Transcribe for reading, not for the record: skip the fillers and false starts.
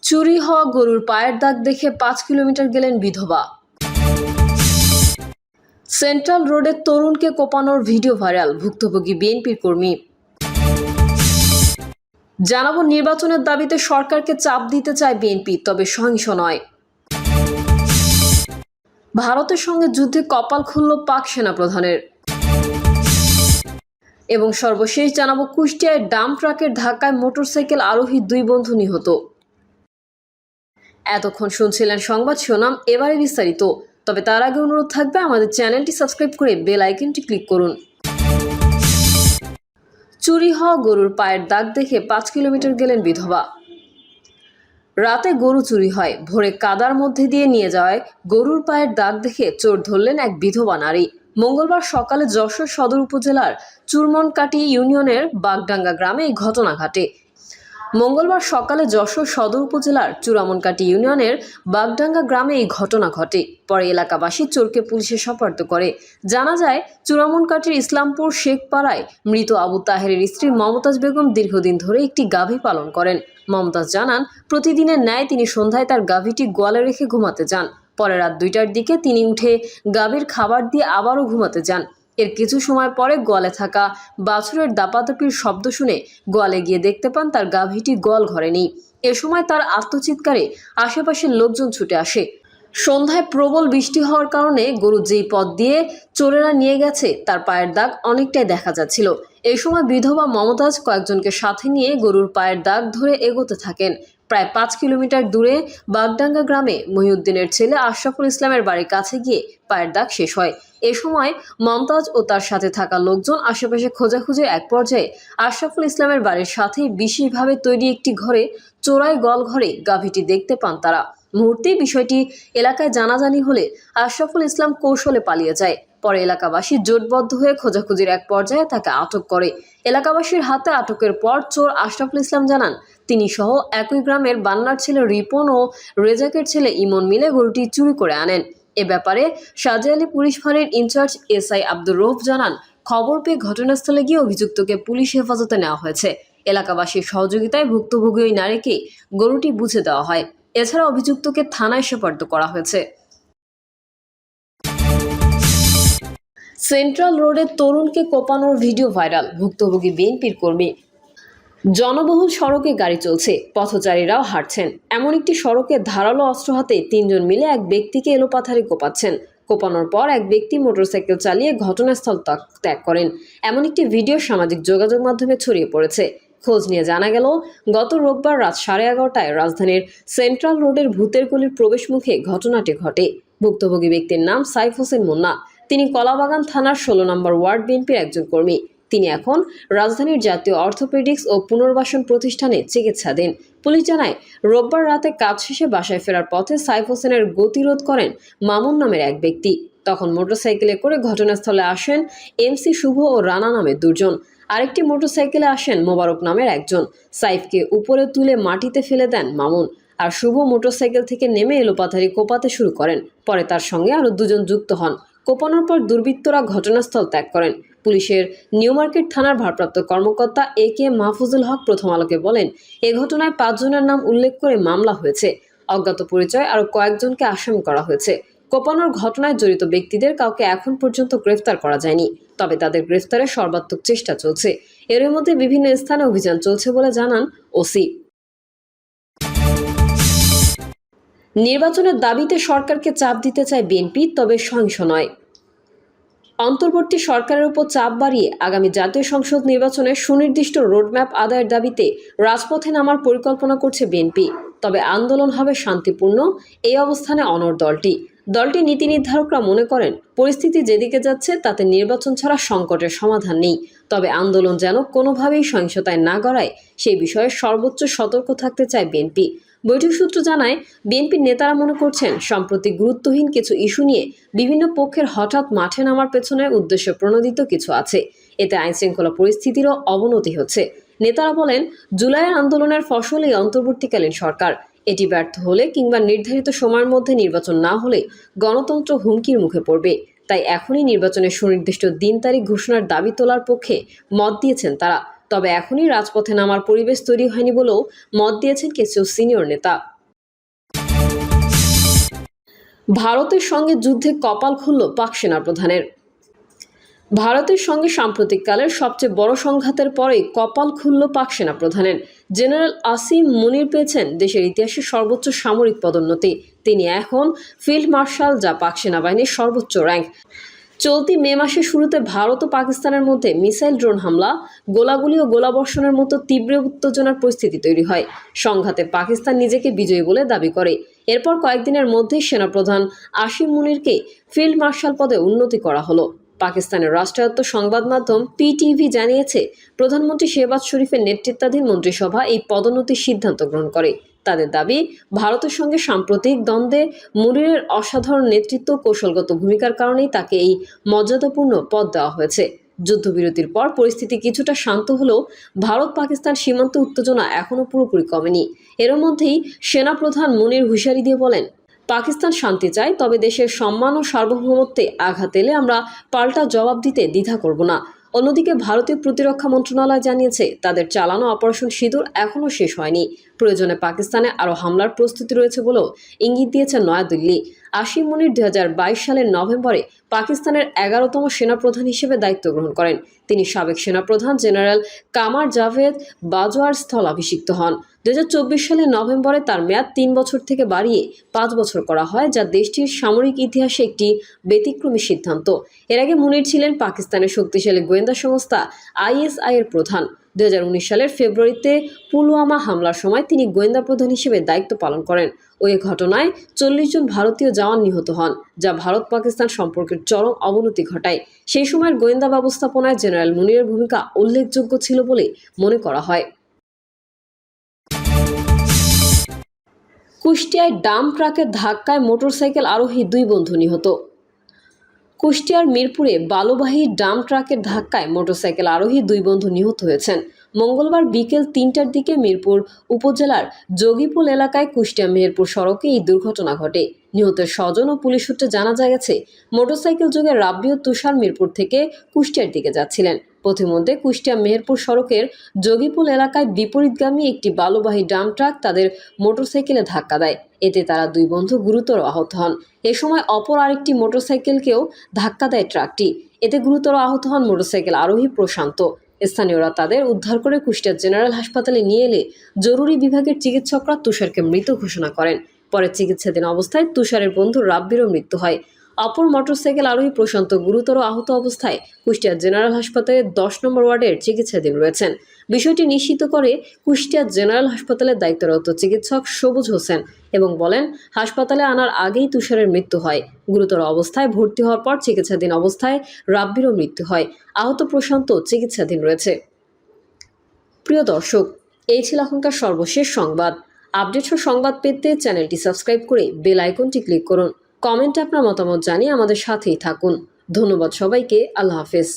চুরি হওয়া গরুর পায়ের দাগ দেখে 5 কিলোমিটার গেলেন বিধবা। সেন্ট্রাল রোডে তরুণকে কোপানোর ভিডিও ভাইরাল, ভুক্তভোগী বিএনপির কর্মী। জানাবো নির্বাচনের দাবিতে সরকারকে চাপ দিতে চায় বিএনপি, তবে সহিংস নয়। ভারতের সঙ্গে যুদ্ধে কপাল খুলল পাক সেনাপ্রধানের। এবং সর্বশেষ জানাবো কুষ্টিয়ায় ডাম্প ট্রাকের ধাক্কায় মোটরসাইকেল আরোহী 2 বন্ধু নিহত। এতক্ষণ শুনছিলেন সংবাদ শিরোনাম, এবারে বিস্তারিত। তবে তার আগে অনুরোধ থাকবে আমাদের চ্যানেলটি সাবস্ক্রাইব করে বেল আইকনটি ক্লিক করুন। চুরি হওয়া গরুর পায়ের দাগ দেখে 5 কিলোমিটার গেলেন বিধবা। রাতে গরু চুরি হয়, ভোরে কাদার মধ্যে দিয়ে নিয়ে যাওয়ায় গরুর পায়ের দাগ দেখে চোর ধরলেন এক বিধবা নারী। মঙ্গলবার সকালে যশোর সদর উপজেলার চুরমনকাটি ইউনিয়নের বাগডাঙ্গা গ্রামে এই ঘটনা ঘটে। মঙ্গলবার সকালে যশোর সদর উপজেলার চুরামনকাটি ইউনিয়নের বাগডাঙ্গা গ্রামে এই ঘটনা ঘটে। পরে এলাকাবাসী চোরকে পুলিশে সোপর্দ করে। জানা যায়, চুরামনকাটির ইসলামপুর শেখপাড়ায় মৃত আবু তাহেরের স্ত্রী মমতাজ বেগম দীর্ঘদিন ধরে একটি গাভী পালন করেন। মমতাজ জানান, প্রতিদিনের ন্যায় তিনি সন্ধ্যায় তার গাভীটি গোয়ালে রেখে ঘুমাতে যান। পরে রাত 2টার দিকে তিনি উঠে গাভীর খাবার দিয়ে আবারও ঘুমাতে যান। এর কিছু সময় পরে গোয়ালে থাকা বাছুরের দাপাদাপির শব্দ শুনে গোয়ালে গিয়ে দেখতে পান তার গাভীটি গোয়াল ঘরে নেই। এ সময় তার আর্তচিৎকারে আশেপাশের লোকজন ছুটে আসে। সন্ধ্যায় প্রবল বৃষ্টি হওয়ার কারণে গরু যেই পথ দিয়ে চোরেরা নিয়ে গেছে তার পায়ের দাগ অনেকটাই দেখা যাচ্ছিল। এই সময় বিধবা মমতাজ কয়েকজনকে সাথে নিয়ে গরুর পায়ের দাগ ধরে এগোতে থাকেন। প্রায় 5 কিলোমিটার দূরে বাগডাঙ্গা গ্রামে মহিউদ্দিনের ছেলে আশরাফুল ইসলামের বাড়ির কাছে গিয়ে পায়ের দাগ শেষ হয়। এ সময় মমতাজ ও তার সাথে থাকা লোকজন আশেপাশে খোঁজাখুঁজির এক পর্যায়ে আশরাফুল ইসলামের বাড়ির সাথেই বিশেষভাবে তৈরি একটি ঘরে চোরাই গল ঘরে গাভীটি দেখতে পান তারা। মুহূর্তেই বিষয়টি এলাকায় জানাজানি হলে আশরাফুল ইসলাম কৌশলে পালিয়ে যায়। পরে এলাকাবাসী জোটবদ্ধ হয়ে খোঁজাখুঁজির এক পর্যায়ে তাকে আটক করে। এলাকাবাসীর হাতে আটকের পর চোর আশরাফুল ইসলাম জানান, তিনি সহ একই গ্রামের বান্নার ছেলে রিপন ও রেজাকের ছেলে ইমন মিলে গরুটি চুরি করে আনেন। এ ব্যাপারে শাহজাহালি পুলিশ ফাঁড়ির ইনচার্জ এসআই আব্দুর রৌফ জানান, খবর পেয়ে ঘটনাস্থলে গিয়ে অভিযুক্তকে পুলিশ হেফাজতে নেওয়া হয়েছে। এলাকাবাসীর সহযোগিতায় ভুক্তভোগী ওই নারীকে গরুটি বুঝে দেওয়া হয়। এছাড়া অভিযুক্তকে থানায় সোপর্দ করা হয়েছে। সেন্ট্রাল রোডে তরুণকে কোপানোর ভিডিও ভাইরাল, ভুক্তভোগী বিএনপির কর্মী। জনবহুল সড়কে গাড়ি চলছে, পথচারীরাও হাঁটছেন। এমন একটি সড়কে ধারালো অস্ত্র হাতে 3 জন মিলে এক ব্যক্তিকে এলোপাথারি কোপাচ্ছেন। কোপানোর পর এক ব্যক্তি মোটরসাইকেল চালিয়ে ঘটনাস্থল ত্যাগ করেন। এমন একটি ভিডিও সামাজিক যোগাযোগ মাধ্যমে ছড়িয়ে পড়েছে। খোঁজ নিয়ে জানা গেল, গত রোববার রাত 11:30টায় রাজধানীর সেন্ট্রাল রোডের ভূতের গলির প্রবেশ মুখে ঘটনাটি ঘটে। ভুক্তভোগী ব্যক্তির নাম সাইফ হোসেন মুন্না। তিনি কলাবাগান থানার 16 নম্বর ওয়ার্ড বিএনপির একজন কর্মী। তিনি এখন রাজধানীর জাতীয় অর্থোপেডিক্স ও পুনর্বাসন প্রতিষ্ঠানে চিকিৎসাধীন। পুলিশ জানায়, রোববার রাতে কাজ শেষে বাসায় ফেরার পথে সাইফ হোসেনের গতিরোধ করেন মামুন নামের এক ব্যক্তি। তখন মোটরসাইকেলে করে ঘটনাস্থলে আসেন এমসি শুভ ও রানা নামের 2 জন। আরেকটি মোটরসাইকেলে আসেন মোবারক নামের একজন। সাইফকে উপরে তুলে মাটিতে ফেলে দেন মামুন, আর শুভ মোটরসাইকেল থেকে নেমে এলোপাথারি কোপাতে শুরু করেন। পরে তার সঙ্গে আরও 2 জন যুক্ত হন। কোপানোর পর দুর্বৃত্তরা ঘটনাস্থল ত্যাগ করেন। পুলিশের নিউ মার্কেট থানার ভারপ্রাপ্ত কর্মকর্তা AK মাহফুজুল হক প্রথম আলোকে বলেন, এ ঘটনায় 5 জনের নাম উল্লেখ করে মামলা হয়েছে। অজ্ঞাত পরিচয় আরও কয়েকজনকে আসামি করা হয়েছে। কোপানোর ঘটনায় জড়িত ব্যক্তিদের কাউকে এখন পর্যন্ত গ্রেফতার করা যায়নি, তবে তাদের গ্রেফতারের সর্বাত্মক চেষ্টা চলছে। এর মধ্যে বিভিন্ন স্থানে অভিযান চলছে বলে জানান ওসি। নির্বাচনের দাবিতে সরকারকে চাপ দিতে চায় বিএনপি, তবে সহিংস নয়। অন্তর্বর্তী সরকারের উপর চাপ বাড়িয়ে আগামী জাতীয় সংসদ নির্বাচনে সুনির্দিষ্ট রোডম্যাপ আদায়ের দাবিতে রাজপথে নামার পরিকল্পনা করছে বিএনপি। তবে আন্দোলন হবে শান্তিপূর্ণ, এই অবস্থানে অনড় দলটি নীতি নির্ধারকরা মনে করেন, পরিস্থিতি যেদিকে যাচ্ছে তাতে নির্বাচন ছাড়া সংকটের সমাধান নেই। তবে আন্দোলন যেন কোনোভাবেই সহিংসতায় না গড়ায় সেই বিষয়ে সর্বোচ্চ সতর্ক থাকতে চায় বিএনপি। বৈঠক সূত্র জানায়, বিএনপির নেতারা মনে করছেন, সম্প্রতি গুরুত্বহীন কিছু ইস্যু নিয়ে বিভিন্ন পক্ষের হঠাৎ মাঠে নামার পেছনে উদ্দেশ্য প্রণোদিত কিছু আছে। এতে আইনশৃঙ্খলা পরিস্থিতিরও অবনতি হচ্ছে। নেতারা বলেন, জুলাইয়ের আন্দোলনের ফসল এই অন্তর্বর্তীকালীন সরকার। এটি ব্যর্থ হলে কিংবা নির্ধারিত সময়ের মধ্যে নির্বাচন না হলে গণতন্ত্র হুমকির মুখে পড়বে। তাই এখনই নির্বাচনের সুনির্দিষ্ট দিন তারিখ ঘোষণার দাবি তোলার পক্ষে মত দিয়েছেন তারা। তবে এখনই রাজপথে নামার পরিবেশ তৈরি হয়নি বলেও মত দিয়েছেন কিছু সিনিয়র নেতা। ভারতের সঙ্গে যুদ্ধে কপাল খুলল পাক সেনাপ্রধানের। ভারতের সঙ্গে সাম্প্রতিককালের সবচেয়ে বড় সংঘাতের পরেই কপাল খুলল পাক সেনাপ্রধানের। জেনারেল আসিম মুনির পেয়েছেন দেশের ইতিহাসে সর্বোচ্চ সামরিক পদোন্নতি। তিনি এখন ফিল্ড মার্শাল, যা পাক সেনাবাহিনীর সর্বোচ্চ র্যাঙ্ক। চলতি মে মাসের শুরুতে ভারত ও পাকিস্তানের মধ্যে মিসাইল, ড্রোন হামলা, গোলাগুলি ও গোলাবর্ষণের মতো তীব্র উত্তেজনার পরিস্থিতি তৈরি হয়। সংঘাতে পাকিস্তান নিজেকে বিজয়ী বলে দাবি করে। এরপর কয়েকদিনের মধ্যেই সেনাপ্রধান আসিম মুনিরকে ফিল্ড মার্শাল পদে উন্নতি করা হলো। পাকিস্তানের রাষ্ট্রায়ত্ত সংবাদ মাধ্যম পিটিভি জানিয়েছে, প্রধানমন্ত্রী শেহবাজ শরীফের নেতৃত্বাধীন মন্ত্রিসভা এই পদোন্নতির সিদ্ধান্ত গ্রহণ করে। তাদের দাবি, ভারতের সঙ্গে সাম্প্রতিক দ্বন্দ্বে মুনিরের অসাধারণ নেতৃত্ব ও কৌশলগত ভূমিকার কারণেই তাকে এই মর্যাদাপূর্ণ পদ দেওয়া হয়েছে। যুদ্ধবিরতির পর পরিস্থিতি কিছুটা শান্ত হলেও ভারত পাকিস্তান সীমান্ত উত্তেজনা এখনও পুরোপুরি কমেনি। এর মধ্যেই সেনাপ্রধান মুনির হুঁশিয়ারি দিয়ে বলেন, পাকিস্তান শান্তি চায়, তবে দেশের সম্মান ও সার্বভৌমত্বে আঘাত এলে আমরা পাল্টা জবাব দিতে দ্বিধা করব না। অন্যদিকে ভারতীয় প্রতিরক্ষা মন্ত্রণালয় জানিয়েছে, তাদের চালানো অপারেশন সিঁদুর এখনও শেষ হয়নি। প্রয়োজনে পাকিস্তানে আরও হামলার প্রস্তুতি রয়েছে বলেও ইঙ্গিত দিয়েছে নয়াদিল্লি। আসিম মুনির 2022 সালের নভেম্বরে পাকিস্তানের 11তম সেনাপ্রধান হিসেবে দায়িত্ব গ্রহণ করেন। তিনি সাবেক সেনাপ্রধান জেনারেল কামার জাভেদ বাজওয়ার স্থলাভিষিক্ত হন। 2024 সালের নভেম্বরে তার মেয়াদ 3 বছর থেকে বাড়িয়ে 5 বছর করা হয়, যা দেশটির সামরিক ইতিহাসে একটি ব্যতিক্রমী সিদ্ধান্ত। এর আগে মুনির ছিলেন পাকিস্তানের শক্তিশালী গোয়েন্দা সংস্থা ISI এর প্রধান। 2019 সালের ফেব্রুয়ারিতে পুলওয়ামা হামলার সময় তিনি গোয়েন্দা প্রধান হিসেবে দায়িত্ব পালন করেন। ওই ঘটনায় 40 জন ভারতীয় জওয়ান নিহত হন, যা ভারত পাকিস্তান সম্পর্কের চরম অবনতি ঘটায়। সেই সময়ের গোয়েন্দা ব্যবস্থাপনায় জেনারেল মুনিরের ভূমিকা উল্লেখযোগ্য ছিল বলে মনে করা হয়। কুষ্টিয়ায় ডাম্প ট্রাকের ধাক্কায় মোটরসাইকেল আরোহী 2 বন্ধু নিহত। কুষ্টিয়ার মিরপুরে বালুবাহী ডাম্প ট্রাকের ধাক্কায় মোটরসাইকেল আরোহী 2 বন্ধু নিহত হয়েছেন। মঙ্গলবার বিকেল 3টার দিকে মিরপুর উপজেলার যোগীপুল এলাকায় কুষ্টিয়া মেহেরপুর সড়কে এই দুর্ঘটনা ঘটে। নিহতের স্বজন ও পুলিশ সূত্রে জানা গেছে, মোটরসাইকেল যোগে রাব্বি ও তুষার মিরপুর থেকে কুষ্টিয়ার দিকে যাচ্ছিলেন। পথিমধ্যে কুষ্টিয়া মেহেরপুর সড়কের যোগীপুল এলাকায় বিপরীতগামী একটি বালুবাহী ডাম্প ট্রাক তাদের মোটরসাইকেলে ধাক্কা দেয়। এতে তারা 2 বন্ধু গুরুতর আহত হন। এ সময় অপর আরেকটি মোটরসাইকেলকেও ধাক্কা দেয় ট্রাকটি। এতে গুরুতর আহত হন মোটরসাইকেল আরোহী প্রশান্ত। স্থানীয়রা তাদের উদ্ধার করে কুষ্টিয়া জেনারেল হাসপাতালে নিয়ে এলে জরুরি বিভাগের চিকিৎসকরা তুষারকে মৃত ঘোষণা করেন। পরে চিকিৎসাধীন অবস্থায় তুষারের বন্ধু রাব্বিরও মৃত্যু হয়। অপর মোটরসাইকেল আরোহী প্রশান্ত গুরুতর আহত অবস্থায় কুষ্টিয়া জেনারেল হাসপাতালের 10 নম্বর ওয়ার্ডের চিকিৎসাধীন রয়েছেন। বিষয়টি নিশ্চিত করে কুষ্টিয়া জেনারেল হাসপাতালের দায়িত্বরত চিকিৎসক সবুজ হোসেন এবং বলেন, হাসপাতালে আনার আগেই তুষারের মৃত্যু হয়। গুরুতর অবস্থায় ভর্তি হওয়ার পর চিকিৎসাধীন অবস্থায় রাব্বিরও মৃত্যু হয়। আহত প্রশান্ত চিকিৎসাধীন রয়েছে। প্রিয় দর্শক, এই ছিল এখনকার সর্বশেষ সংবাদ। আপডেট ও সংবাদ পেতে চ্যানেলটি সাবস্ক্রাইব করে বেল আইকনটি ক্লিক করুন। কমেন্টে আপনার মতামত জানিয়ে আমাদের সাথেই থাকুন। ধন্যবাদ সবাইকে। আল্লাহ হাফেজ।